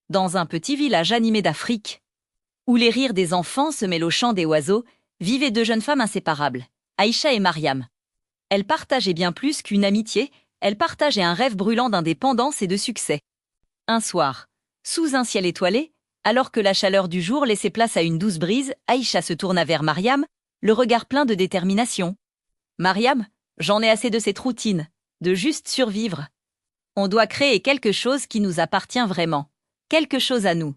dans un petit village animé d'Afrique, où les rires des enfants se mêlent au chant des oiseaux, vivaient deux jeunes femmes inséparables, Aïcha et Mariam. Elles partageaient bien plus qu'une amitié, elles partageaient un rêve brûlant d'indépendance et de succès. Un soir, sous un ciel étoilé, alors que la chaleur du jour laissait place à une douce brise, Aïcha se tourna vers Mariam, le regard plein de détermination. « Mariam, j'en ai assez de cette routine, de juste survivre. On doit créer quelque chose qui nous appartient vraiment, quelque chose à nous. »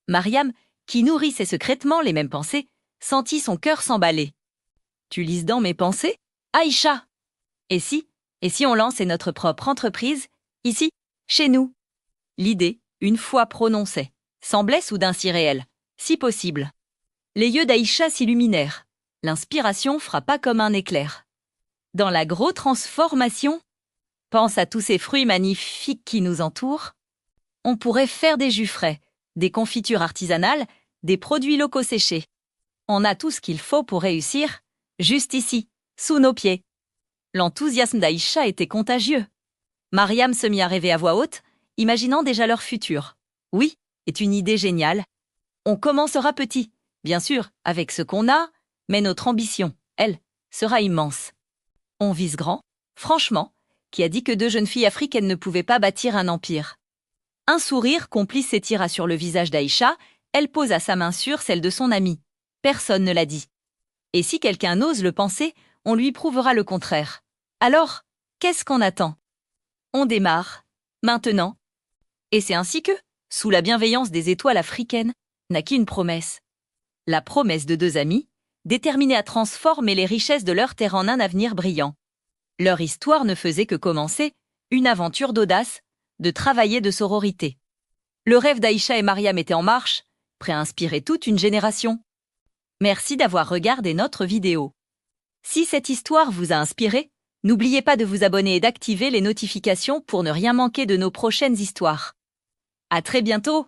Mariam, qui nourrissait secrètement les mêmes pensées, sentit son cœur s'emballer. « Tu lises dans mes pensées, Aïcha? Et si on lançait notre propre entreprise, ici, chez nous ?» L'idée, une fois prononcée, semblait soudain si réelle, si possible. Les yeux d'Aïcha s'illuminèrent. L'inspiration frappa comme un éclair. Dans la grosse transformation, pense à tous ces fruits magnifiques qui nous entourent. On pourrait faire des jus frais, des confitures artisanales, des produits locaux séchés. On a tout ce qu'il faut pour réussir, juste ici, sous nos pieds. L'enthousiasme d'Aïcha était contagieux. Mariam se mit à rêver à voix haute, imaginant déjà leur futur. Oui, est une idée géniale. On commencera petit, bien sûr, avec ce qu'on a, mais notre ambition, elle, sera immense. On vise grand, franchement, qui a dit que deux jeunes filles africaines ne pouvaient pas bâtir un empire. Un sourire complice s'étira sur le visage d'Aïcha, elle posa sa main sur celle de son amie. Personne ne l'a dit. Et si quelqu'un ose le penser, on lui prouvera le contraire. Alors, qu'est-ce qu'on attend? On démarre, maintenant. Et c'est ainsi que, sous la bienveillance des étoiles africaines, naquit une promesse. La promesse de deux amis, déterminés à transformer les richesses de leur terre en un avenir brillant. Leur histoire ne faisait que commencer, une aventure d'audace, de travail et de sororité. Le rêve d'Aïcha et Mariam était en marche, prêt à inspirer toute une génération. Merci d'avoir regardé notre vidéo. Si cette histoire vous a inspiré, n'oubliez pas de vous abonner et d'activer les notifications pour ne rien manquer de nos prochaines histoires. À très bientôt!